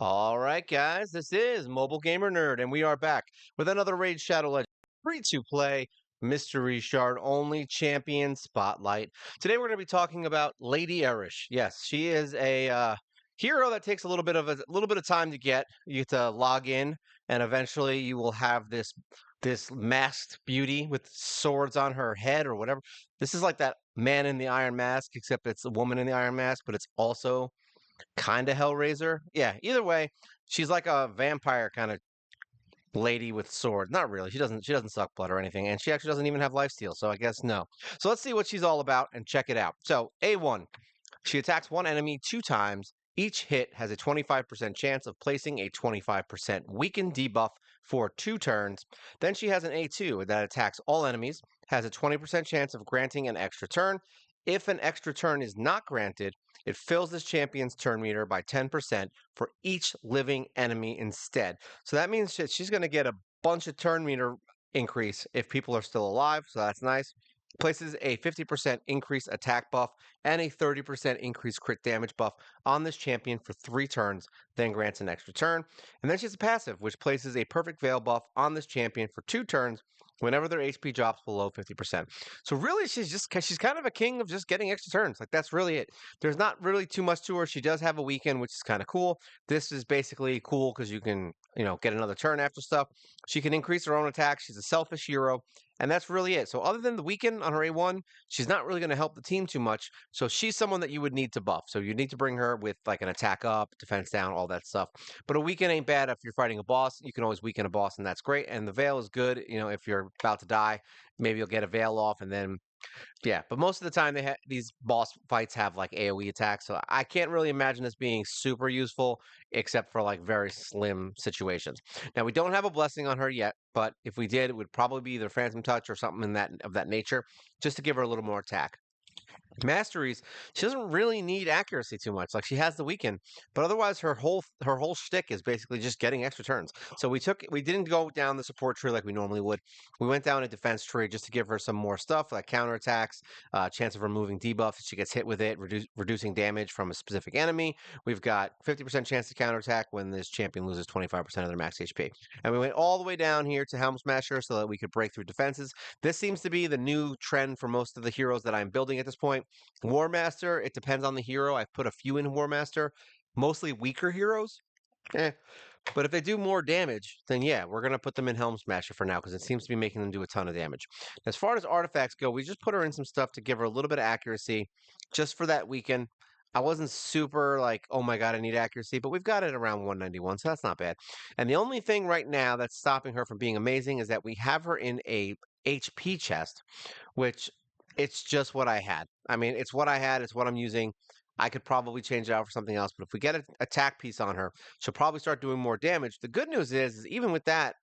All right, guys, this is Mobile Gamer Nerd, and we are back with another Raid Shadow Legends free to play mystery shard only champion spotlight. Today, we're going to be talking about Lady Eresh. Yes, she is a hero that takes a little bit of time to get. You get to log in, and eventually, you will have this masked beauty with swords on her head or whatever. This is like that man in the iron mask, except it's a woman in the iron mask, but it's also kind of Hellraiser. Yeah, either way, she's like a vampire kind of lady with sword. Not really. She doesn't suck blood or anything, and she actually doesn't even have lifesteal, so I guess no. So let's see what she's all about and check it out. So, A1, she attacks one enemy 2 times. Each hit has a 25% chance of placing a 25% weaken debuff for 2 turns. Then she has an A2 that attacks all enemies, has a 20% chance of granting an extra turn. If an extra turn is not granted, it fills this champion's turn meter by 10% for each living enemy instead. So that means that she's going to get a bunch of turn meter increase if people are still alive. So that's nice. Places a 50% increase attack buff and a 30% increased crit damage buff on this champion for 3 turns, then grants an extra turn. And then she has a passive, which places a perfect veil buff on this champion for 2 turns whenever their HP drops below 50%. So really, she's kind of a king of just getting extra turns. Like that's really it. There's not really too much to her. She does have a weekend, which is kind of cool. This is basically cool because you can, get another turn after stuff. She can increase her own attack. She's a selfish hero. And that's really it. So other than the weekend on her A1, she's not really going to help the team too much. So she's someone that you would need to buff. So you need to bring her with like an attack up, defense down, all that stuff. But a weekend ain't bad if you're fighting a boss. You can always weaken a boss, and that's great. And the veil is good. If you're about to die, maybe you'll get a veil off, and then yeah, but most of the time these boss fights have like AoE attacks, so I can't really imagine this being super useful except for like very slim situations. Now we don't have a blessing on her yet, but if we did, it would probably be either Phantom Touch or something in that nature, just to give her a little more attack. Masteries, she doesn't really need accuracy too much. Like she has the weekend, but otherwise her whole shtick is basically just getting extra turns. So we didn't go down the support tree like we normally would. We went down a defense tree just to give her some more stuff like counterattacks, chance of removing debuffs if she gets hit with it, reducing damage from a specific enemy. We've got 50% chance to counterattack when this champion loses 25% of their max HP. And we went all the way down here to Helm Smasher so that we could break through defenses. This seems to be the new trend for most of the heroes that I'm building at this point. War Master, it depends on the hero. I've put a few in War Master, mostly weaker heroes. Eh. But if they do more damage, then yeah, we're going to put them in Helm Smasher for now because it seems to be making them do a ton of damage. As far as artifacts go, we just put her in some stuff to give her a little bit of accuracy just for that weekend. I wasn't super like, oh my God, I need accuracy, but we've got it around 191, so that's not bad. And the only thing right now that's stopping her from being amazing is that we have her in a HP chest, which it's just what I had. I mean, it's what I had, it's what I'm using. I could probably change it out for something else, but if we get an attack piece on her, she'll probably start doing more damage. The good news is even with that,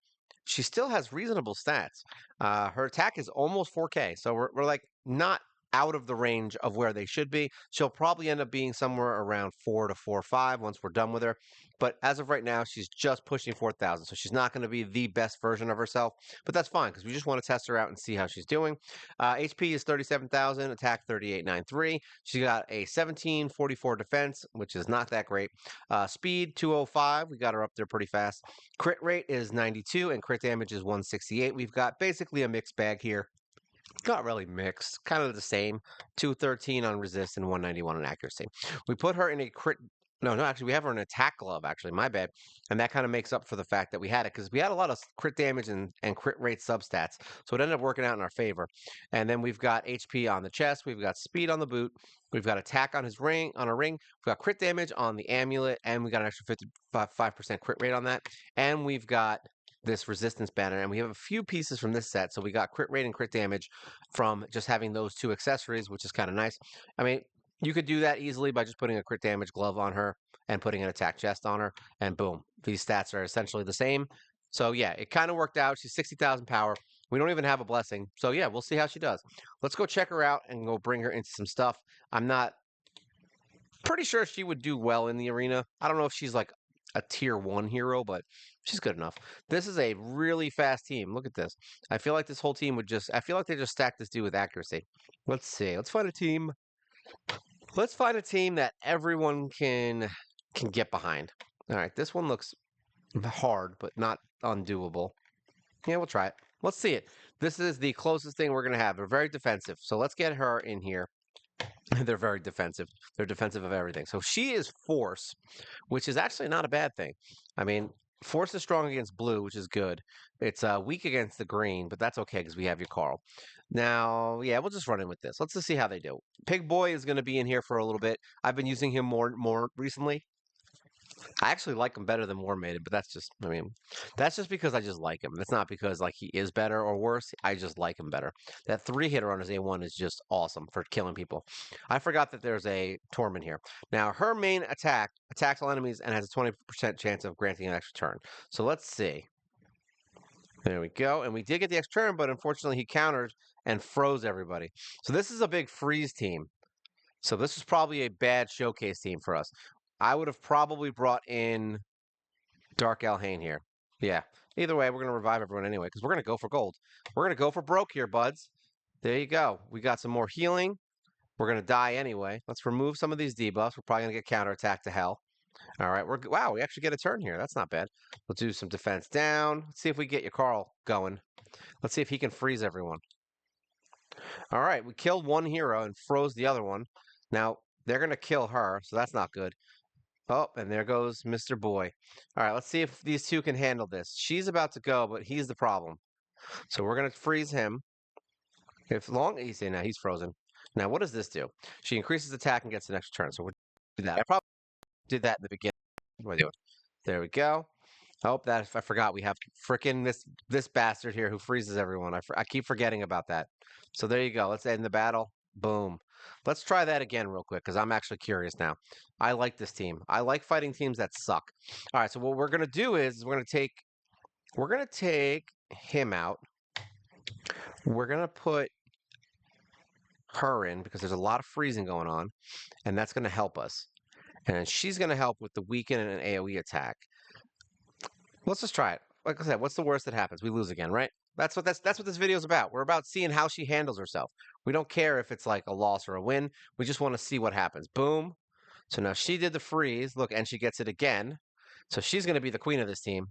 she still has reasonable stats. Her attack is almost 4K, so we're like not out of the range of where they should be. She'll probably end up being somewhere around 4 to 4.5 once we're done with her. But as of right now, she's just pushing 4,000, so she's not going to be the best version of herself. But that's fine because we just want to test her out and see how she's doing. HP is 37,000, attack 3893. She got a 1744 defense, which is not that great. Speed 205. We got her up there pretty fast. Crit rate is 92 and crit damage is 168. We've got basically a mixed bag here. Not really mixed, kind of the same. 213 on resist and 191 on accuracy. We put her in a crit. No, actually, we have her in an attack glove, actually, my bad. And that kind of makes up for the fact that we had it because we had a lot of crit damage and crit rate substats. So it ended up working out in our favor. And then we've got HP on the chest, we've got speed on the boot, we've got attack on his ring, on a ring, we've got crit damage on the amulet, and we got an extra 55% crit rate on that. And we've got this resistance banner, and we have a few pieces from this set. So we got crit rate and crit damage from just having those two accessories, which is kind of nice. I mean, you could do that easily by just putting a crit damage glove on her and putting an attack chest on her, and boom, these stats are essentially the same. So yeah, it kind of worked out. She's 60,000 power. We don't even have a blessing. So yeah, we'll see how she does. Let's go check her out and go bring her into some stuff. I'm not pretty sure she would do well in the arena. I don't know if she's like a tier 1 hero, but she's good enough. This is a really fast team. Look at this. I feel like this whole team would I feel like they just stacked this dude with accuracy. Let's see. Let's find a team. Let's find a team that everyone can get behind. All right, this one looks hard, but not undoable. Yeah, we'll try it. Let's see it. This is the closest thing we're going to have. They're very defensive. So let's get her in here. They're very defensive. They're defensive of everything. So she is force, which is actually not a bad thing. I mean, force is strong against blue, which is good. It's weak against the green, but that's okay because we have your Carl. Now, yeah, we'll just run in with this. Let's just see how they do. Pig Boy is going to be in here for a little bit. I've been using him more recently. I actually like him better than War Maiden, but that's just, I mean, that's just because I just like him. That's not because like he is better or worse. I just like him better. That three hitter on his A1 is just awesome for killing people. I forgot that there's a Torment here. Now, her main attack attacks all enemies and has a 20% chance of granting an extra turn. So let's see. There we go. And we did get the extra turn, but unfortunately he countered and froze everybody. So this is a big freeze team. So this is probably a bad showcase team for us. I would have probably brought in Dark Alhain here. Yeah. Either way, we're going to revive everyone anyway because we're going to go for gold. We're going to go for broke here, buds. There you go. We got some more healing. We're going to die anyway. Let's remove some of these debuffs. We're probably going to get counterattacked to hell. All right. Wow, we actually get a turn here. That's not bad. We'll do some defense down. Let's see if we get your Carl going. Let's see if he can freeze everyone. All right. We killed one hero and froze the other one. Now, they're going to kill her, so that's not good. Oh, and there goes Mr. Boy. All right, let's see if these two can handle this. She's about to go, but he's the problem. So we're going to freeze him. If long, he's in now, he's frozen. Now, what does this do? She increases attack and gets an extra turn. So we'll do that. I probably did that in the beginning. What am I doing? There we go. Oh, that I forgot. We have frickin' this bastard here who freezes everyone. I keep forgetting about that. So there you go. Let's end the battle. Boom. Let's try that again real quick because I'm actually curious now. I like this team. I like fighting teams that suck. All right, so what we're gonna do is we're gonna take him out. We're gonna put her in because there's a lot of freezing going on, and that's gonna help us. And she's gonna help with the weaken and AoE attack. Let's just try it. Like I said, what's the worst that happens? We lose again, right? That's what this video is about. We're about seeing how she handles herself. We don't care if it's like a loss or a win. We just want to see what happens. Boom. So now she did the freeze. Look, and she gets it again. So she's going to be the queen of this team.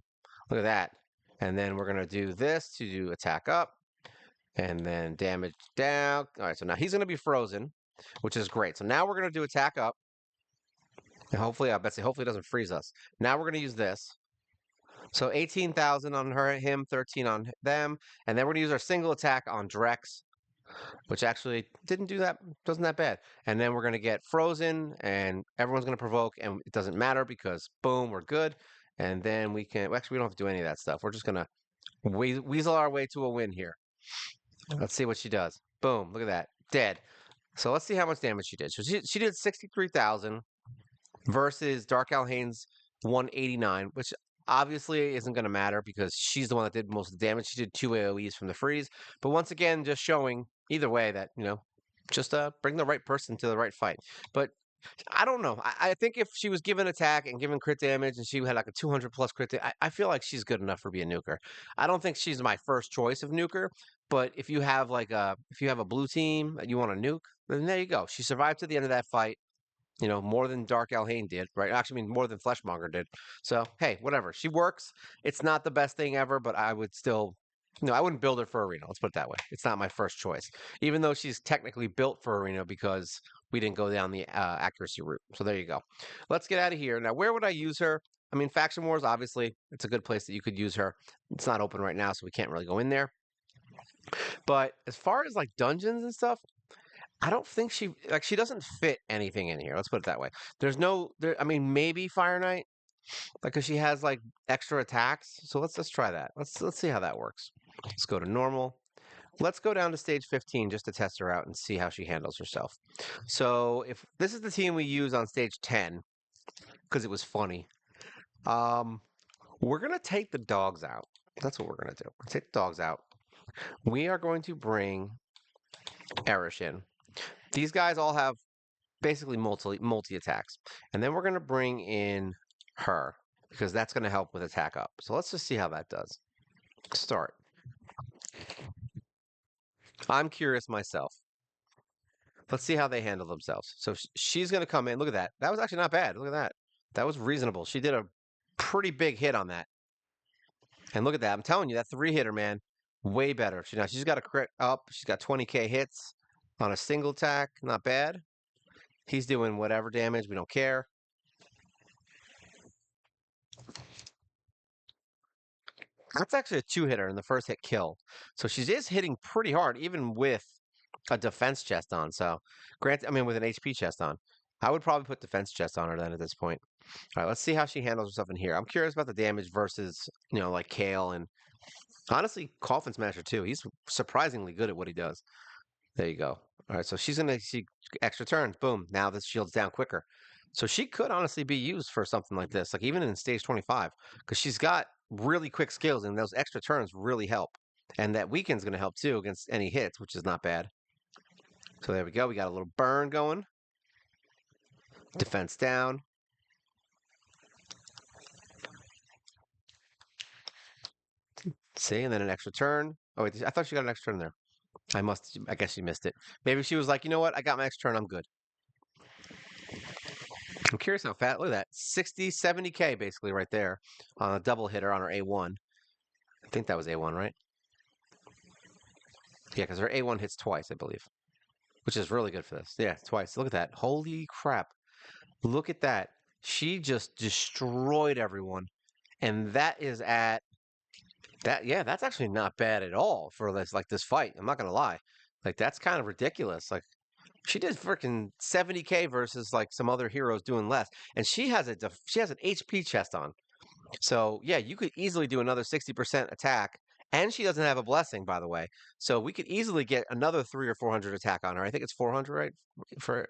Look at that. And then we're going to do this to do attack up and then damage down. All right, so now he's going to be frozen, which is great. So now we're going to do attack up. And hopefully, I bet say hopefully it doesn't freeze us. Now we're going to use this. So 18,000 on him, 13 on them, and then we're gonna use our single attack on Drex, which actually didn't do that, wasn't that bad. And then we're gonna get frozen, and everyone's gonna provoke, and it doesn't matter because boom, we're good. And then we can actually we don't have to do any of that stuff. We're just gonna weasel our way to a win here. Let's see what she does. Boom, look at that, dead. So let's see how much damage she did. So she did 63,000 versus Dark Alhain's 189, which obviously isn't going to matter because she's the one that did most of the damage. She did 2 AoEs from the freeze. But once again, just showing either way that, just bring the right person to the right fight. But I don't know. I think if she was given attack and given crit damage and she had like a 200 plus crit, I feel like she's good enough for being a nuker. I don't think she's my first choice of nuker, but if you have if you have a blue team that you want to nuke, then there you go. She survived to the end of that fight. More than Dark Alhain did, right? Actually, I mean, more than Fleshmonger did. So, hey, whatever. She works. It's not the best thing ever, but I would still, I wouldn't build her for Arena. Let's put it that way. It's not my first choice, even though she's technically built for Arena because we didn't go down the accuracy route. So there you go. Let's get out of here. Now, where would I use her? I mean, Faction Wars, obviously, it's a good place that you could use her. It's not open right now, so we can't really go in there. But as far as like dungeons and stuff, I don't think she doesn't fit anything in here. Let's put it that way. There's no there. I mean, maybe Fire Knight, like, cause she has like extra attacks. So let's try that. Let's see how that works. Let's go to normal. Let's go down to stage 15 just to test her out and see how she handles herself. So if this is the team we use on stage 10, because it was funny, we're gonna take the dogs out. That's what we're gonna do. Take the dogs out. We are going to bring Eresh in. These guys all have basically multi attacks. And then we're going to bring in her because that's going to help with attack up. So let's just see how that does. Start. I'm curious myself. Let's see how they handle themselves. So she's going to come in. Look at that. That was actually not bad. Look at that. That was reasonable. She did a Pretty big hit on that. And look at that. I'm telling you, that three hitter, man, way better. She's got a crit up. She's got 20k hits on a single attack. Not bad. He's doing whatever damage. We don't care. That's actually a two hitter and the first hit kill. So she is hitting pretty hard, even with a defense chest on. So, granted, I mean, with an HP chest on. I would probably put defense chest on her then at this point. All right, let's see how she handles herself in here. I'm curious about the damage versus, like Kale and honestly, Coffin Smasher too. He's surprisingly good at what he does. There you go. All right, so she's going to see extra turns. Boom. Now this shield's down quicker. So she could honestly be used for something like this, like even in stage 25, because she's got really quick skills and those extra turns really help. And that weaken's going to help too against any hits, which is not bad. So there we go. We got a little burn going. Defense down. See, and then an extra turn. Oh, wait, I thought she got an extra turn there. I guess she missed it. Maybe she was like, you know what? I got my extra turn. I'm good. I'm curious how fat. Look at that. 60, 70k basically right there on a double hitter on her A1. I think that was A1, right? Yeah, because her A1 hits twice, I believe, which is really good for this. Yeah, twice. Look at that. Holy crap. Look at that. She just destroyed everyone. And that is at that. Yeah, that's actually not bad at all for this fight. I'm not going to lie. Like, that's kind of ridiculous. Like, she did freaking 70k versus like some other heroes doing less. And she has an HP chest on. So yeah, you could easily do another 60% attack. And she doesn't have a blessing, by the way. So we could easily get another 3 or 400 attack on her. I think it's 400, right? For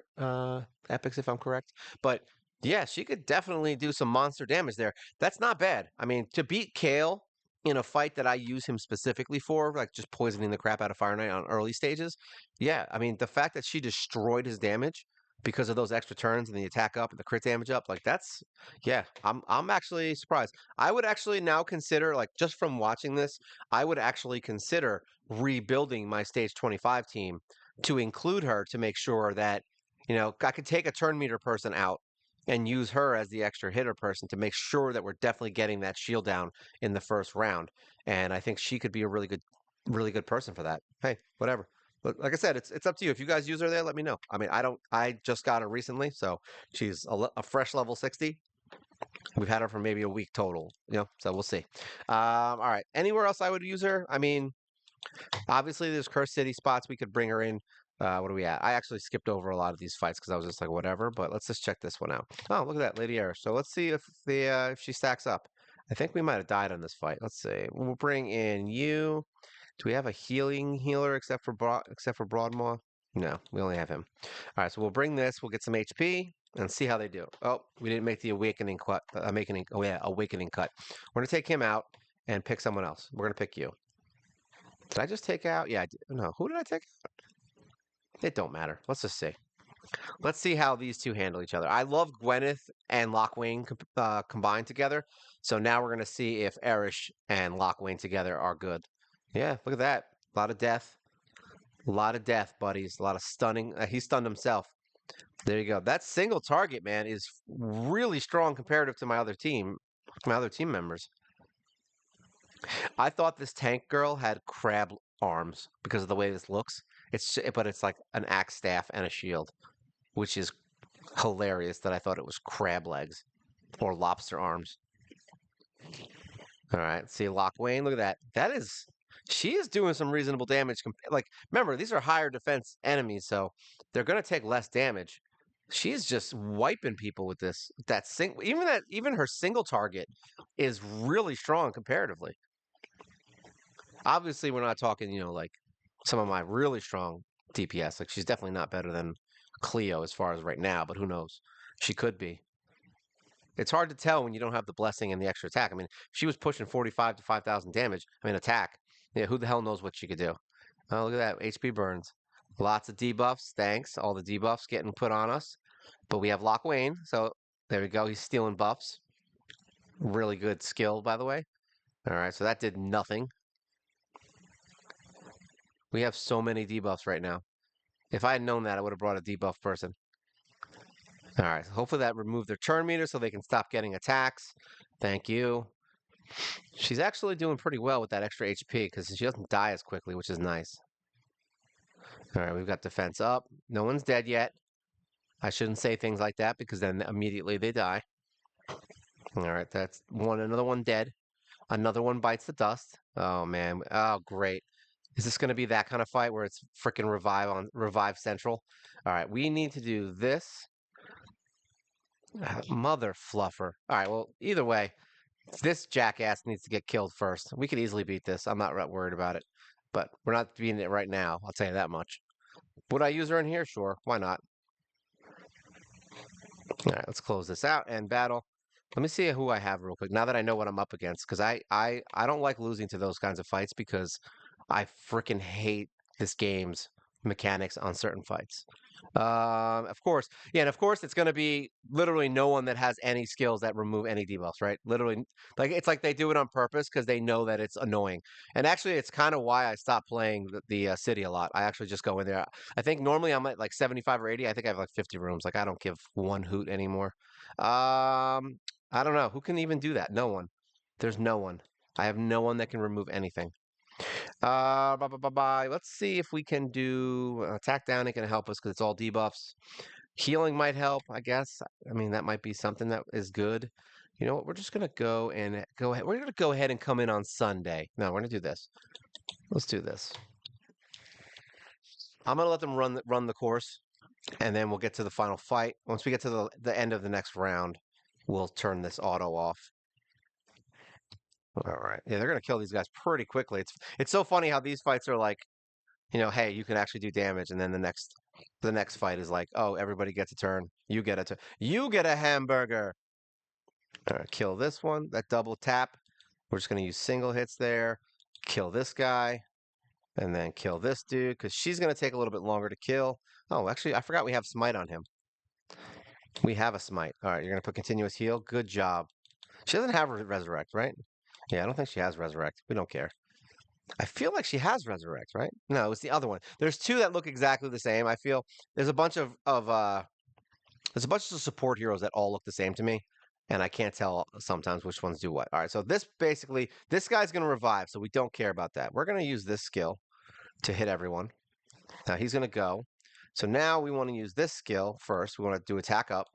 epics, if I'm correct. But yeah, she could definitely do some monster damage there. That's not bad. I mean, to beat Kale in a fight that I use him specifically for, like just poisoning the crap out of Fire Knight on early stages. Yeah, I mean, the fact that she destroyed his damage because of those extra turns and the attack up and the crit damage up, like that's yeah, I'm actually surprised. I would actually now consider, like, just from watching this, I would actually consider rebuilding my stage 25 team to include her to make sure that, I could take a turn meter person out and use her as the extra hitter person to make sure that we're definitely getting that shield down in the first round. And I think she could be a really good person for that. Hey, whatever. But like I said, it's up to you. If you guys use her there, let me know. I mean, I don't. I just got her recently, so she's a fresh level 60. We've had her for maybe a week total, so we'll see. All right. Anywhere else I would use her? I mean, obviously there's Curse City spots we could bring her in. What are we at? I actually skipped over a lot of these fights because I was just like, whatever. But let's just check this one out. Oh, look at that, Lady Eresh. So let's see if she stacks up. I think we might have died on this fight. Let's see. We'll bring in you. Do we have a healing healer except for Broadmaw? No, we only have him. All right, so we'll bring this. We'll get some HP and see how they do. Oh, we didn't make the awakening cut. Awakening cut. We're gonna take him out and pick someone else. We're gonna pick you. Did I just take out? Yeah, I did. No. Who did I take out? It don't matter. Let's just see. Let's see how these two handle each other. I love Gwyneth and Lockwane combined together. So now we're gonna see if Eresh and Lockwane together are good. Yeah, look at that. A lot of death. A lot of death, buddies. A lot of stunning. He stunned himself. There you go. That single target, man, is really strong comparative to my other team members. I thought this tank girl had crab arms because of the way this looks. But it's like an axe staff and a shield, which is hilarious that I thought it was crab legs or lobster arms. All right, see Lockwane. Look at that. She is doing some reasonable damage. Like, remember, these are higher defense enemies, so they're gonna take less damage. She's just wiping people with this. Even her single target is really strong comparatively. Obviously, we're not talking, like some of my really strong DPS. Like, she's definitely not better than Cleo as far as right now, but who knows? She could be. It's hard to tell when you don't have the blessing and the extra attack. I mean, she was pushing 45 to 5,000 damage. I mean, attack. Yeah, who the hell knows what she could do? Oh, look at that. HP burns. Lots of debuffs. Thanks. All the debuffs getting put on us. But we have Lockwane. So there we go. He's stealing buffs. Really good skill, by the way. All right. So that did nothing. We have so many debuffs right now. If I had known that, I would have brought a debuff person. All right, so hopefully that removed their turn meter so they can stop getting attacks. Thank you. She's actually doing pretty well with that extra HP because she doesn't die as quickly, which is nice. All right, we've got defense up. No one's dead yet. I shouldn't say things like that because then immediately they die. All right, that's one. Another one dead. Another one bites the dust. Oh man. Oh great. Is this going to be that kind of fight where it's freaking revive central? All right, we need to do this. Mother fluffer. All right, well, either way, this jackass needs to get killed first. We could easily beat this. I'm not worried about it. But we're not beating it right now. I'll tell you that much. Would I use her in here? Sure. Why not? All right, let's close this out and battle. Let me see who I have real quick. Now that I know what I'm up against, because I don't like losing to those kinds of fights because I freaking hate this game's mechanics on certain fights. Of course, yeah, and of course it's going to be literally no one that has any skills that remove any debuffs, right? Literally, like it's like they do it on purpose because they know that it's annoying. And actually, it's kind of why I stopped playing the city a lot. I actually just go in there. I think normally I'm at like 75 or 80. I think I have like 50 rooms. Like I don't give one hoot anymore. I don't know who can even do that. No one. There's no one. I have no one that can remove anything. Bye, bye, bye, bye. Let's see if we can do attack down. It can help us because it's all debuffs. Healing might help, I guess. I mean, that might be something that is good. You know what? We're just gonna go and go ahead. We're gonna go ahead and come in on Sunday. No, we're gonna do this. Let's do this. I'm gonna let them run the course, and then we'll get to the final fight. Once we get to the end of the next round, we'll turn this auto off. All right. Yeah, they're gonna kill these guys pretty quickly. It's so funny how these fights are like, hey, you can actually do damage, and then the next fight is like, oh, everybody gets a turn. You get a hamburger. All right, kill this one. That double tap. We're just gonna use single hits there. Kill this guy, and then kill this dude because she's gonna take a little bit longer to kill. Oh, actually, I forgot we have smite on him. We have a smite. All right, you're gonna put continuous heal. Good job. She doesn't have resurrect, right? Yeah, I don't think she has resurrect. We don't care. I feel like she has resurrect, right? No, it's the other one. There's two that look exactly the same. I feel there's a bunch of there's a bunch of support heroes that all look the same to me, and I can't tell sometimes which ones do what. All right, so this guy's gonna revive, so we don't care about that. We're gonna use this skill to hit everyone. Now he's gonna go. So now we want to use this skill first. We want to do attack up.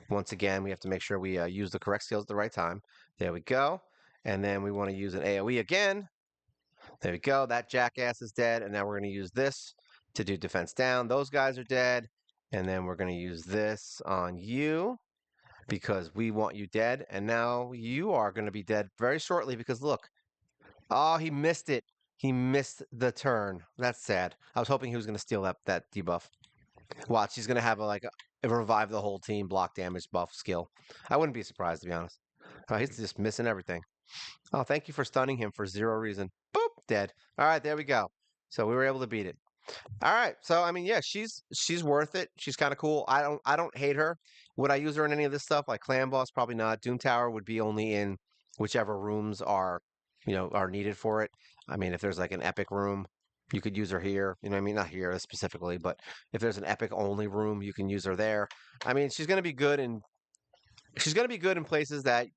Once again, we have to make sure we use the correct skills at the right time. There we go. And then we want to use an AoE again. There we go. That jackass is dead. And now we're going to use this to do defense down. Those guys are dead. And then we're going to use this on you because we want you dead. And now you are going to be dead very shortly because look. Oh, he missed it. He missed the turn. That's sad. I was hoping he was going to steal that debuff. Watch, he's going to have a revive the whole team block damage buff skill. I wouldn't be surprised, to be honest. He's just missing everything. Oh, thank you for stunning him for zero reason. Boop, dead. All right, there we go. So we were able to beat it. All right. So I mean, yeah, she's worth it. She's kind of cool. I don't hate her. Would I use her in any of this stuff like Clan Boss? Probably not. Doom Tower would be only in whichever rooms are needed for it. I mean, if there's like an epic room, you could use her here. You know what I mean? Not here specifically, but if there's an epic only room, you can use her there. I mean, she's gonna be good in places that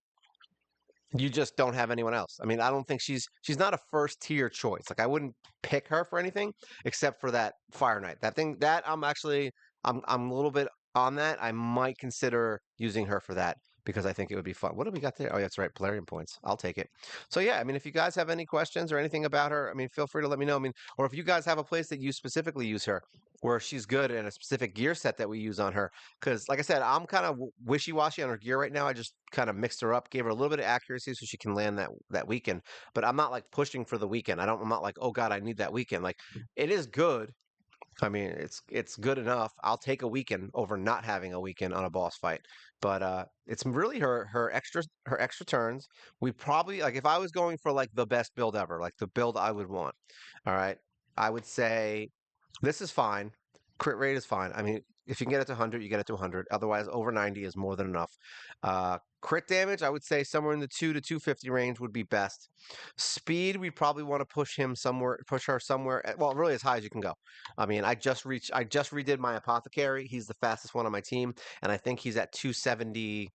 you just don't have anyone else. I mean, I don't think she's not a first tier choice. Like I wouldn't pick her for anything except for that Fire Knight. That thing that I'm a little bit on that. I might consider using her for that because I think it would be fun. What do we got there? Oh, yeah, that's right, Polarium points. I'll take it. So yeah, I mean, if you guys have any questions or anything about her, I mean, feel free to let me know. I mean, or if you guys have a place that you specifically use her, where she's good and a specific gear set that we use on her, because, like I said, I'm kind of wishy-washy on her gear right now. I just kind of mixed her up, gave her a little bit of accuracy so she can land that weekend. But I'm not like pushing for the weekend. I'm not like, oh God, I need that weekend. Like it is good. I mean, it's good enough. I'll take a weekend over not having a weekend on a boss fight. But it's really her extra turns. We probably like if I was going for like the best build ever, like the build I would want. All right, I would say this is fine. Crit rate is fine. I mean, if you can get it to 100, you get it to 100. Otherwise, over 90 is more than enough. Crit damage, I would say somewhere in the 2 to 250 range would be best. Speed, we probably want to push him somewhere, push her somewhere, well, really as high as you can go. I mean, I just redid my apothecary. He's the fastest one on my team, and I think he's at 270,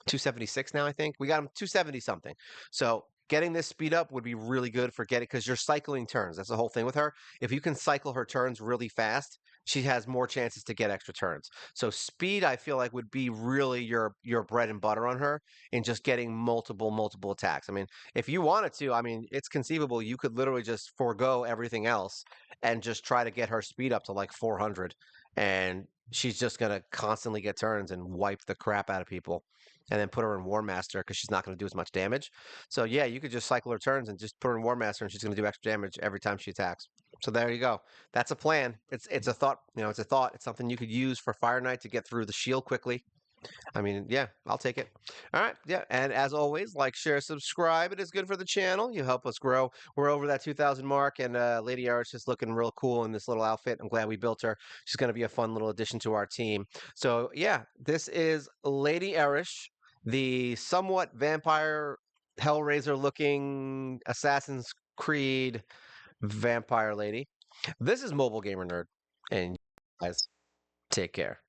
276 now, I think. We got him 270 something. So getting this speed up would be really good for getting, because you're cycling turns. That's the whole thing with her. If you can cycle her turns really fast, she has more chances to get extra turns. So speed, I feel like would be really your bread and butter on her in just getting multiple attacks. I mean, if you wanted to, I mean, it's conceivable you could literally just forego everything else and just try to get her speed up to like 400, and she's just gonna constantly get turns and wipe the crap out of people. And then put her in War Master because she's not going to do as much damage. So yeah, you could just cycle her turns and just put her in War Master, and she's going to do extra damage every time she attacks. So there you go. That's a plan. It's a thought. You know, it's a thought. It's something you could use for Fire Knight to get through the shield quickly. I mean, yeah, I'll take it. All right, yeah, and as always, like, share, subscribe. It is good for the channel. You help us grow. We're over that 2,000 mark, and Lady Eresh is looking real cool in this little outfit. I'm glad we built her. She's going to be a fun little addition to our team. So yeah, this is Lady Eresh, the somewhat vampire Hellraiser-looking Assassin's Creed vampire lady. This is Mobile Gamer Nerd, and you guys take care.